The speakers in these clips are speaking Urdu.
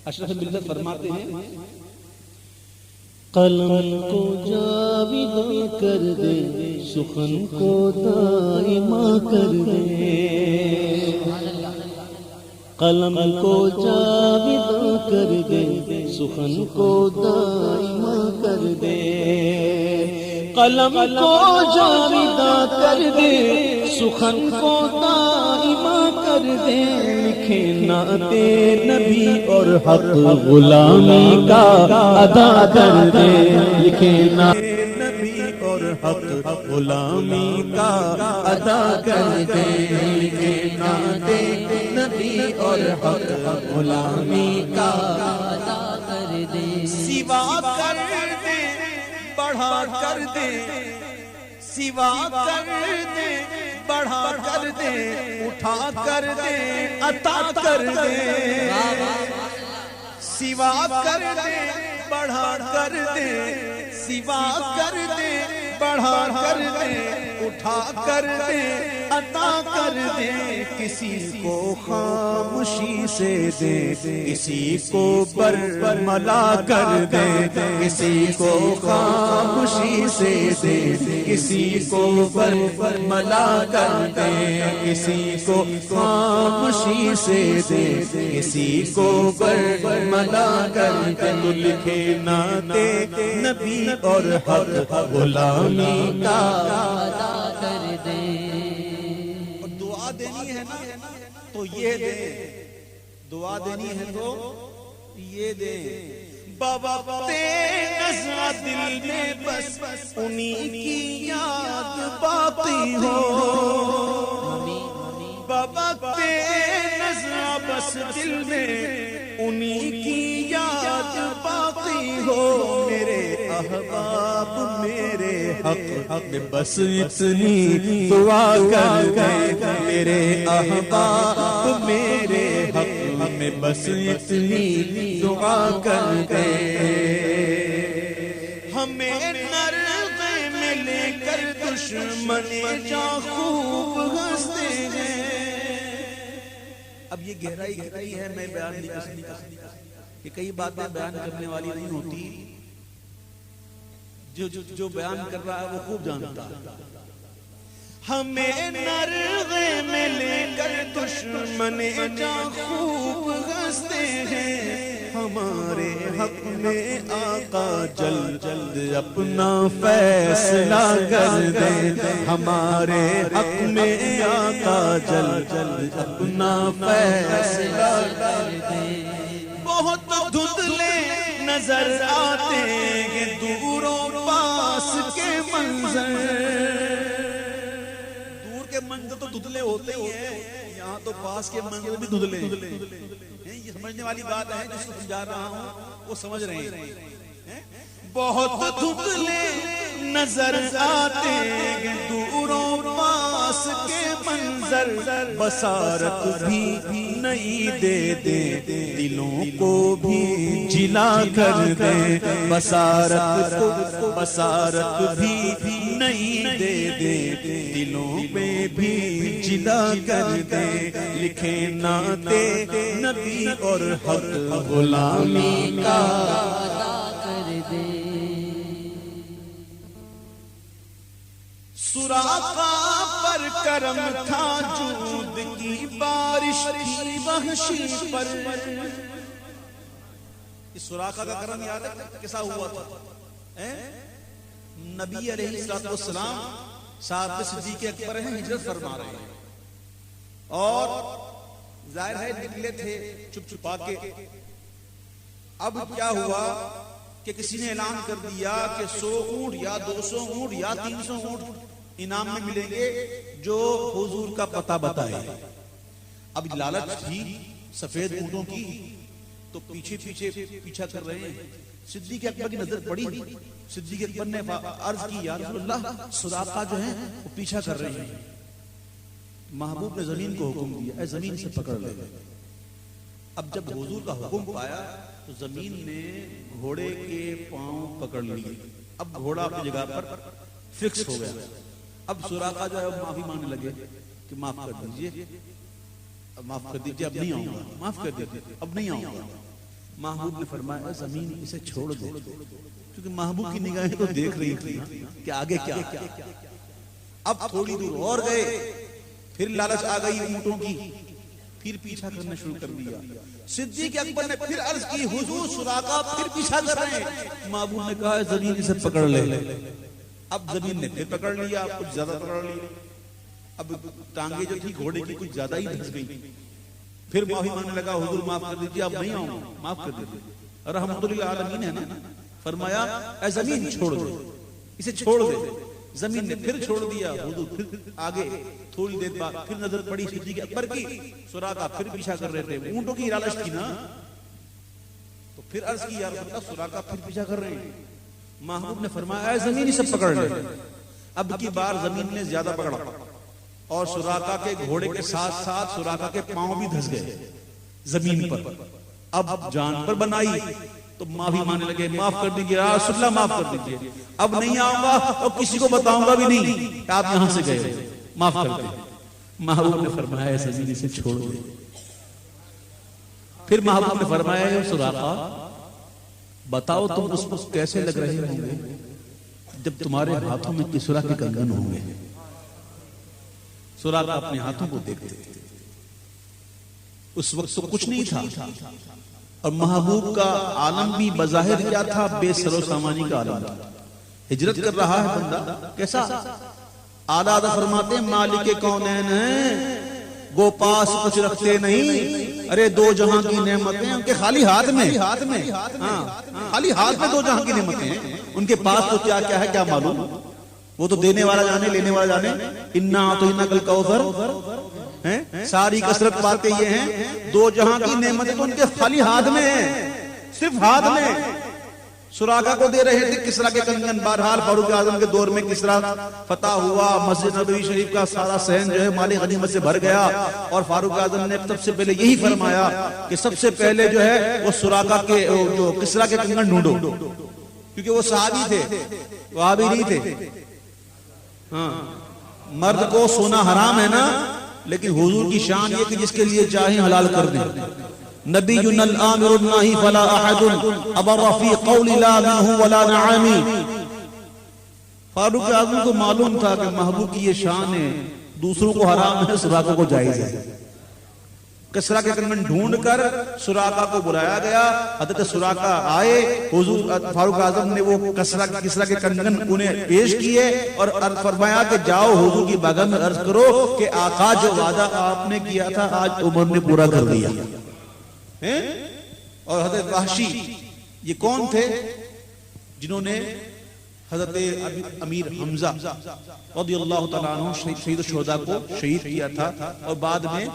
اشرف ملت فرماتے ہیں قلم کو جاویداں کر دے، سخن کو دائماں کر دے، قلم کو جاویداں کر دے، سخن کو دائماں کر دے، قلم کو جاویداں کر دے، سخن کو دائماں کر دے، لکھے نعت نبی اور حق غلامی کا ادا کر دے، لکھے نعت نبی اور حق غلامی کا ادا کر دے، لکھے نعت نبی اور حق غلامی کا ادا کر دے، سوا کر دے بڑھا کر دے، سوا کر دے بڑھا کر دے، اٹھا کر دے عطا کر دے، سوا کر دے بڑھا کر دے، سوا کر دے بڑھا کر دے، اٹھا کر دے عطا کر دے، کسی کو خاموشی سے دے، کسی کو برملا کر دے، کسی کو خاموشی سے دے، کسی کو برملا کر دے، کسی کو خاموشی سے دے، کسی کو برملا کر دے، تو لکھے نعت نبی اور حق غلامی کا ادا کر دے۔ اور دعا دینی ہے نا تو یہ دے، دعا دینی ہے تو یہ دے، بابا نظر دل میں بس انہی کی یاد باقی ہو، بابا نظر بس دل میں انہی کی یاد باقی ہو، میرے احباب میرے حق بس اتنی دعا کر دے، میرے احباب میرے حق میں بس اتنی دعا کر دے، ہمیں نرغے میں لے کر دشمن جاں خوب ہنستے ہیں۔ اب یہ گہرائی ہے، میں بیان نہیں کر سکتا کہ کئی باتیں بیان کرنے والی نہیں ہوتی، جو بیان کر رہا ہے وہ خوب جانتا ہے۔ ہمیں نرغے میں لے کر دشمن جاں خوب ہنستے ہیں، ہمارے حق میں آقا جلد اپنا فیصلہ کر دے، ہمارے حق میں آقا جلد اپنا فیصلہ کر دے، بہت دھندلے نظر آتے ہیں دوروں پاس کے منظر، دور کے منظر تو دھندلے ہوتے ہی ہیں، یہاں تو پاس کے منظر بھی دھندلے ہیں، یہ سمجھنے والی بات ہے، جس کو سمجھا رہا ہوں وہ سمجھ رہے ہیں، بہت دھندلے نظر آتے ہیں دوروں پاس کے منظر، بصارت بھی نہیں دے دلوں کو بھی جلا کر دے، بصارت بھی نہیں دے دلوں میں بھی جلا کر دے، لکھے نعت نبی اور حق غلامی کا ادا کر دے، سراقہ پر کرم تھا جود کی بارش تھی وحشی پر، اس سراقہ کا کرم یاد ہے کیسا ہوا تھا؟ نبی علیہ السلام صاحب صدیق اکبر ہیں، ہجرت فرما رہے ہیں، اور ظاہر ہے نکلے تھے چھپ چھپا کے، اب کیا ہوا کہ کسی نے اعلان کر دیا کہ 100 اونٹ یا 200 اونٹ یا 300 اونٹ انعام میں ملیں گے جو حضور کا پتہ بتائے، اب لالچ تھی سفید اونٹوں کی، تو پیچھا کر رہے ہیں، صدیق اکبر کی نظر پڑی، صدیق اکبر نے عرض کی یا رسول اللہ سراقہ جو ہیں وہ پیچھا کر رہے ہیں، محبوب نے زمین کو حکم دیا اے زمین سے پکڑ لے، اب جب حضور کا حکم پایا تو زمین نے گھوڑے کے پاؤں پکڑ لیے، اب گھوڑا اپنی جگہ پر فکس ہو گیا، اب سراقہ جو ہے معافی مانگنے لگے کہ معاف کر دیجئے، اب نہیں آؤں گا، معاف کر دیجئے اب نہیں آؤں گا، محبوب نے فرمایا زمین اسے چھوڑ دے، کیونکہ محبوب کی نگاہیں تو دیکھ رہی تھی کہ آگے کیا۔ اب تھوڑی دور اور گئے، پھر لالچ آ گئی اونٹوں کی، پھر پیچھا کرنا شروع کر دیا۔ صدیق اکبر نے پھر عرض کی حضور سراقہ پھر پیچھا کر رہے ہیں۔ محبوب نے کہا زمین اسے پکڑ لے۔ اب زمین نے پھر پکڑ لیا، کچھ زیادہ پکڑ لیا، اب ٹانگیں جو تھی گھوڑے کی کچھ زیادہ ہی دھس گئی۔ پھر معافی مانگنے لگا حضور معاف کر دیجیے، اب نہیں آؤں، معاف کر دیجیے، رحمت للعالمین ہے نا۔ فرمایا اے زمین چھوڑ دے، اسے چھوڑ دے۔ زمین نے پھر چھوڑ دیا، حضور پھر آگے۔ تھوڑی دیر بعد پھر نظر پڑی صدیق اکبر کی، سراقہ پھر پیچھا کر رہے تھے، اونٹوں کی لالچ تھی نا، تو پھر عرض کی یا رسول اللہ سراقہ پھر پیچھا کر رہے ہیں۔ محبوب نے فرمایا اے زمین اسے پکڑ لے۔ اب کی بار زمین نے زیادہ پکڑا اور سراقہ کے گھوڑے کے ساتھ ساتھ سراقہ کے پاؤں بھی دھس گئے زمین پر۔ اب جان پر بنائی تو معافی مانگنے لگے، معاف کر دیجیے یا رسول اللہ، معاف کر دیجیے، اب نہیں آؤں گا اور کسی کو بتاؤں گا بھی نہیں کہ آپ یہاں سے گئے، معاف کر دیں۔ محبوب نے فرمایا ایسے زمین سے چھوڑ دے۔ پھر محبوب نے فرمایا سراقہ بتاؤ تم اس وقت کیسے لگ رہے ہوں گے جب تمہارے ہاتھوں میں کسرا کے کنگن ہوں گے۔ سراقہ اپنے ہاتھوں کو دیکھتے تھے، اس وقت تو کچھ نہیں تھا، اور محبوب کا عالم بھی بظاہر کیا تھا، بے سر و سامانی کا عالم تھا۔ ہجرت کر رہا ہے بندہ، کیسا آلہ فرماتے ہیں مالک کونین ہیں، گو پاس کچھ رکھتے نہیں، ارے دو جہاں کی نعمتیں ان کے خالی ہاتھ میں، خالی ہاتھ میں دو جہاں کی نعمتیں ہیں، ان کے پاس تو کیا کیا ہے کیا معلوم، وہ تو دینے والا جانے لینے والا جانے۔ انا اعطیناک الکوثر، ساری کثرت باتیں یہ ہیں، دو جہاں کی نعمتیں تو ان کے خالی ہاتھ میں ہیں، صرف ہاتھ میں۔ سراقہ کو دے رہے تھے کسرا کے کنگن۔ بہرحال فاروق اعظم کے دور میں کسرا فتح ہوا، مسجد نبوی شریف کا سارا صحن جو ہے مال غنیمت سے بھر گیا، اور فاروق اعظم نے سب سے پہلے یہی فرمایا کہ سب سے پہلے جو ہے وہ سراقہ کے جو کسرا کے کنگن ڈھونڈو، کیونکہ وہ صحابی تھے، وہابی نہیں تھے۔ ہاں مرد کو سونا حرام ہے نا، لیکن حضور کی شان یہ کہ جس کے لیے چاہیں حلال کر دیں۔ نبینا الامر الناہی فلا احد ابر فی قول لا منہ ولا نعامی۔ فاروق اعظم کو معلوم تھا کہ محبوب کی یہ شان ہے، دوسروں کو حرام ہے، سراقہ کو جائز ہے۔ کسرا کے کنگن ڈھونڈ کر سراقہ کو بلایا گیا، حضرت سراقہ آئے، حضور فاروق اعظم نے وہ کسرا کے کنگن انہیں پیش کیے اور فرمایا کہ جاؤ حضور کی بارگاہ میں عرض کرو کہ آقا جو وعدہ آپ نے کیا تھا آج عمر نے پورا کر دیا۔ اور حضرت وحشی یہ کون تھے جنہوں نے حضرت امیر حمزہ رضی اللہ تعالیٰ عنہ شہید الشہداء کو شہید کیا تھا، اور بعد میں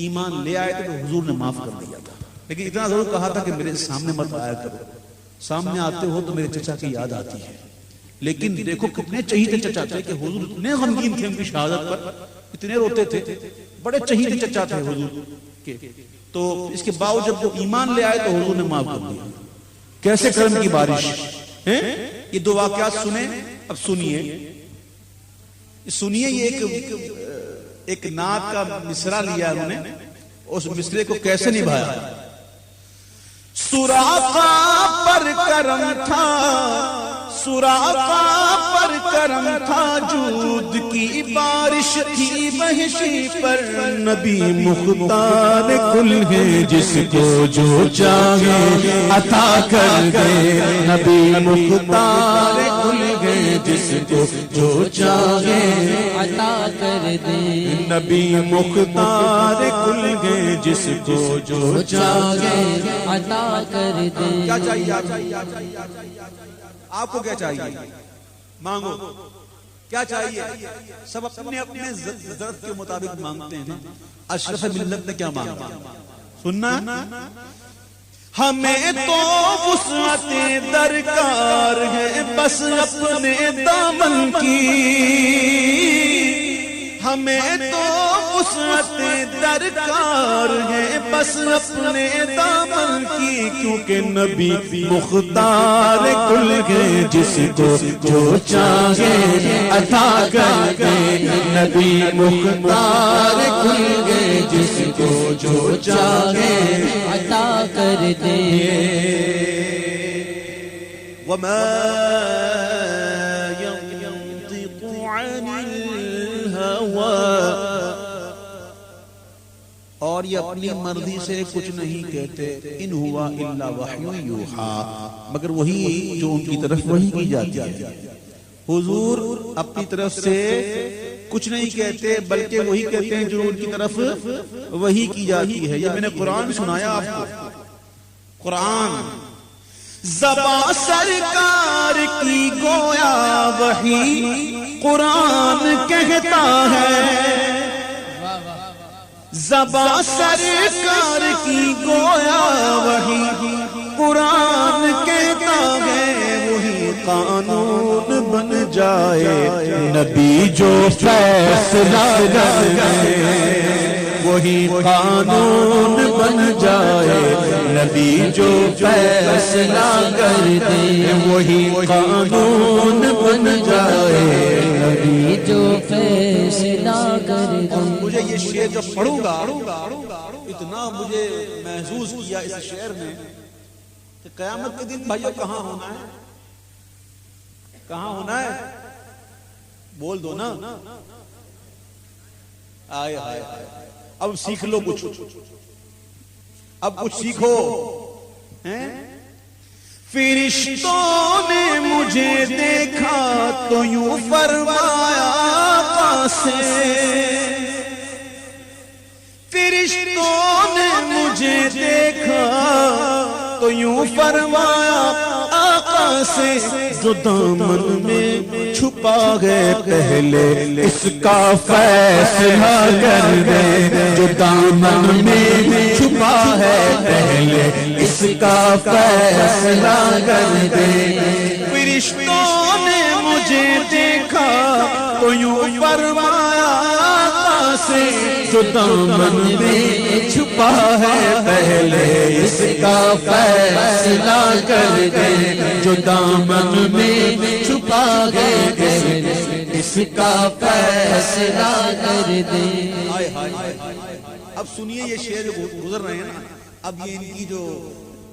ایمان لے آئے تھے تو حضور نے معاف کر دیا تھا، لیکن اتنا ضرور کہا تھا کہ میرے سامنے مت آیا کرو، سامنے آتے ہو تو میرے چچا کی یاد آتی ہے۔ لیکن دیکھو کتنے چہیتے چچا تھے کہ حضور اتنے غمگین تھے ان کی شہادت پر، اتنے روتے تھے، بڑے چہیتے چچا تھے حضور کے، تو اس کے باوجود جب وہ ایمان لے آئے تو حضور نے معاف کر دیا۔ کیسے کرم کی بارش ہے۔ یہ دو واقعات سنیں، اب سنیے یہ ایک نعت کا مصرع لیا انہوں نے، اس مصرے کو کیسے نبھایا۔ سراقہ پر کرم تھا، سراقہ پر کرم تھا، جود کی بارش تھی وحشی پر، نبی مختار کل ہے جس کو جو چاہے عطا کر دے، نبی مختار کل ہے جس کو جو چاہے عطا کر دے، نبی مختار کل ہے جس کو جو چاہے عطا کر دے۔ کیا چاہیے آپ کو، کیا چاہیے مانگو، کیا چاہیے، سب اپنے اپنے ضرورت کے مطابق مانگتے ہیں۔ اشرف ملت نے کیا مانگا سننا، ہمیں تو وسعت درکار ہے بس اپنے دامن کی، ہمیں تو وسعت درکار ہے بس اپنے دامن کی، کیوں کیونکہ نبی مختار کل ہے، جس کو جو چاہے عطا کر دے، نبی مختار کل ہے، جس کو جو چاہے عطا کر دے۔ وما ينطق عن الهوى، اور یہ اپنی مرضی سے کچھ نہیں کہتے، ان ہوا الا وحی یوحا، مگر وہی جو ان کی طرف وحی کی جاتی ہے۔ حضور اپنی طرف سے کچھ نہیں کہتے بلکہ وہی کہتے ہیں جو ان کی طرف وحی کی جاتی ہے۔ یہ میں نے قرآن سنایا آپ کو، قرآن زباں سرکار کی گویا وحی قرآن کہتا ہے، زباں سرکار کی گویا وحی قرآن کہتا ہے، وہی قانون بن جائے نبی جو فیصلہ کرے، وہی قانون بن جائے نبی جو فیصلہ کر دے، وہی قانون بن جائے نبی جو فیصلہ کر دے۔ مجھے یہ شعر جب پڑھوں گا اتنا مجھے محسوس کیا اس شعر میں کہ قیامت کے دن بھائیو کہاں ہونا ہے، کہاں ہونا ہے، بول دو نا۔ آئے آئے اب سیکھ لو کچھ، اب کچھ سیکھو۔ فرشتوں نے مجھے دیکھا تو یوں فرمایا آقا سے، فرشتوں نے مجھے دیکھا تو یوں فرمایا آقا سے، جو دامن میں چھپا گئے پہلے اس کا فیصلہ کر دے، جو دامن میں چھپا ہے پہلے اس کا فیصلہ کر دے۔ فرشتوں نے مجھے دیکھا تو یوں فرمایا آقا سے، جو دامن میں چھپا ہے پہلے اس کا فیصلہ کر دے، جو دامن میں چھپا ہے اس کا فیصلہ کر دے۔ اب سنیے یہ شعر گزر رہے ہیں نا، اب یہ ان کی جو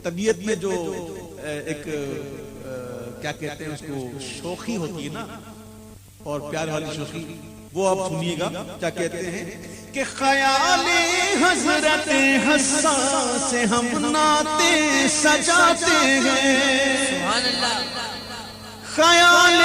طبیعت میں جو ایک کیا کہتے ہیں اس کو شوخی ہوتی ہے نا، اور پیار والی شوخی، وہ آپ سنیے گا کیا کہتے ہیں کہ خیال حضرت حسان سے ہم نعتیں سجاتے ہیں، سبحان اللہ، خیال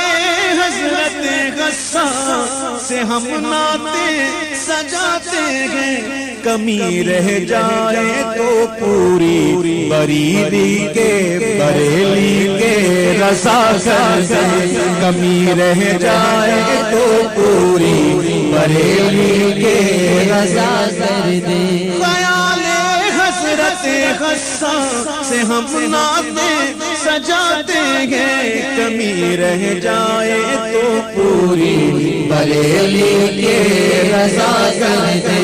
حضرت حسان سے ہم نعتیں سجاتے ہیں، کمی رہ جائے تو پوری بریلی کے بریلی کے رضا کر دے، کمی رہ جائے تو پوری بریلی کے رضا کر دے۔ خیال حضرت حسان سے ہم نعتیں سجاتے ہیں، کمی رہ جائے تو پوری بریلی کے رضا کر دے۔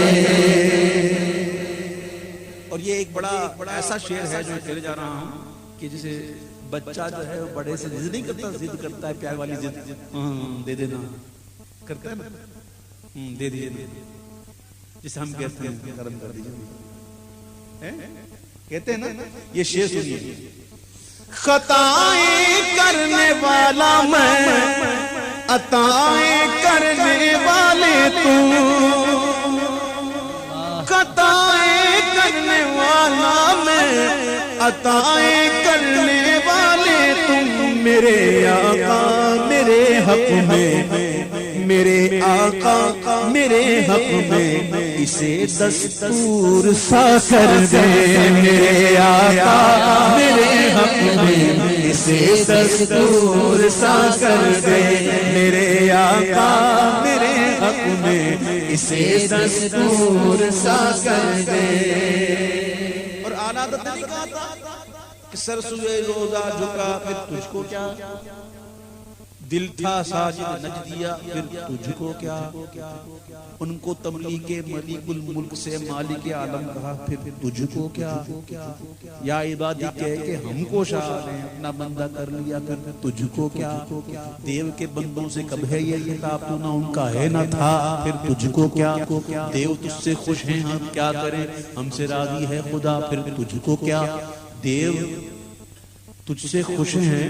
اور یہ ایک بڑا ایسا شعر ہے جو کہہ جا رہا ہوں کہ جسے بچہ جو ہے وہ بڑے سے ضد نہیں کرتا، ضد کرتا ہے پیار والی ضد، دے دینا کرتا ہے نا، دے دیجیے، جسے ہم کہتے ہیں کرم کر دیجیے، کہتے ہیں نا۔ یہ شعر سنیے، خطائیں کرنے والا میں، عطائیں کرنے والے تم، خطائیں کرنے والا میں، عطائیں کرنے والے تم، میرے آقا میرے حق میں، میرے آقا میرے حق میں اسے دستور سا کر دے، میرے آقا میرے حق میں اسے دستور سا کر دے، میرے آقا میرے حق میں اسے دستور سا کر دے۔ اور اعلیٰ حضرت نے کہا تھا کہ سر سوئے روزہ جھکا پھر تجھ کو کیا، دل تھا ساجد نجدیا پھر تجھ کو کیا، ان کو تملیک ملیک الملک سے مالک عالم کہا پھر تجھ کو کیا، یا عبادی کہہ کہ ہم کو شاہ نے اپنا بندہ کر لیا پھر تجھ کو کیا، دیو کے بندوں سے کب ہے یہ خطاب تو نہ ان کا ہے نہ تھا پھر تجھ کو کیا، دیو تجھ سے خوش ہیں ہم کیا کریں ہم سے راضی ہے خدا پھر تجھ کو کیا، دیو تجھ سے خوش ہیں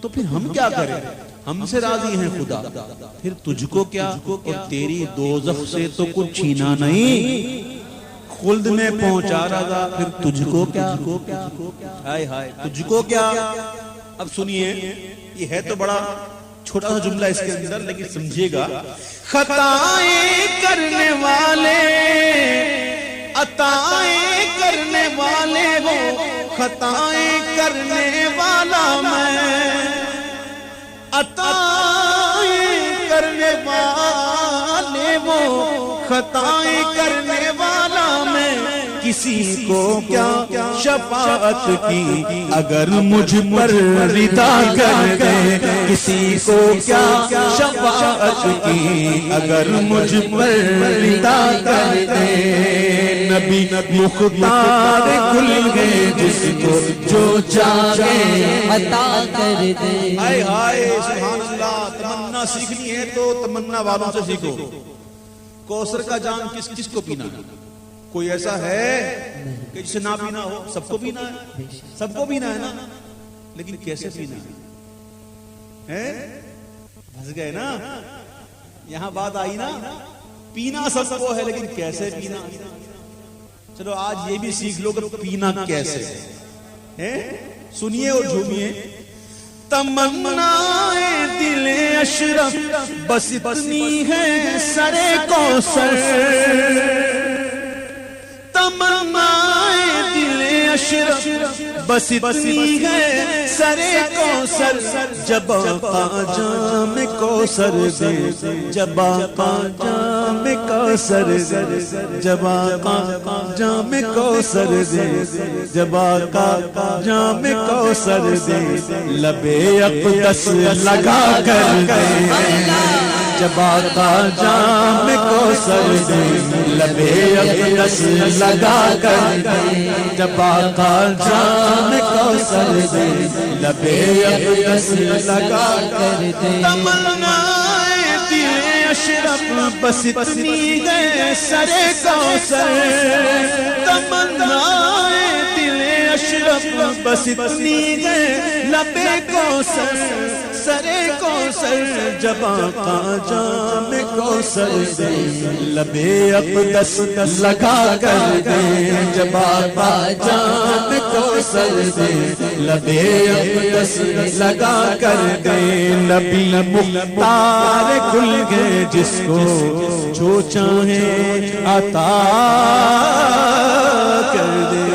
تو پھر ہم کیا کریں ہم سے راضی ہیں خدا پھر تجھ کو کیا، اور تیری دوزخ سے تو کچھ چھینا نہیں خلد میں پہنچا رہا پھر تجھ کو کیا، ہائے ہائے تجھ کو کیا۔ اب سنیے یہ ہے تو بڑا چھوٹا سا جملہ اس کے اندر لیکن سمجھیے گا، خطائیں کرنے والے عطائیں کرنے والے وہ خطائیں کرنے والا میں، عطائیں کرنے والے وہ خطائیں کرنے والا میں، کسی کو کیا شفاعت کی اگر مجھ پر رضا کر دے، کسی کو کیا شفاعت کی اگر مجھ پر رضا کر دے، نبی مختار کھل گئے جس کو جو چاہے عطا کر دے۔ ہائے ہائے سبحان اللہ، تمنا سیکھنی ہے تو تمنا والوں سے سیکھو۔ کوثر کا جام کس کس کو پینا ہے؟ کوئی ایسا ہے کہ جسے نہ پینا ہو؟ سب کو پینا ہے، سب کو پینا ہے نا، لیکن کیسے پینا ہے؟ پھنس گئے نا، یہاں بات آئی نا، پینا سب کو ہے لیکن کیسے پینا؟ چلو آج یہ بھی سیکھ لو کہ پینا کیسے ہے، سنیے اور جھومیے۔ تمنا دل اشرف بس اتنی ہے سرے کوثر، تمنا دل اشرف بس اتنی ہے سرے کوثر، جب آقا جام کوثر دے، جب آقا جام کوثر دے، جب آقا جام کوثر دے، جب آقا جام کوثر دے، لبے اقدس لگا کر دے، جب آقا جام کوثر دے، لبے اقدس لگا کر دے، جب آقا جام کوثر دے، لبے اقدس لگا کر دے، تمنا دل اشرف بس اتنی ہے سرے کوثر، تمنا دل اشرف بس اتنی ہے لبے کوثر، سرے کوثر، جب آقا جام کوثر دے، لبے اقدس لگا کر دے، جب آقا جام کوثر دے، لبے اقدس لگا کر دے، نبی مختار کھل گئے جس کو جو چاہے عطا کر دے۔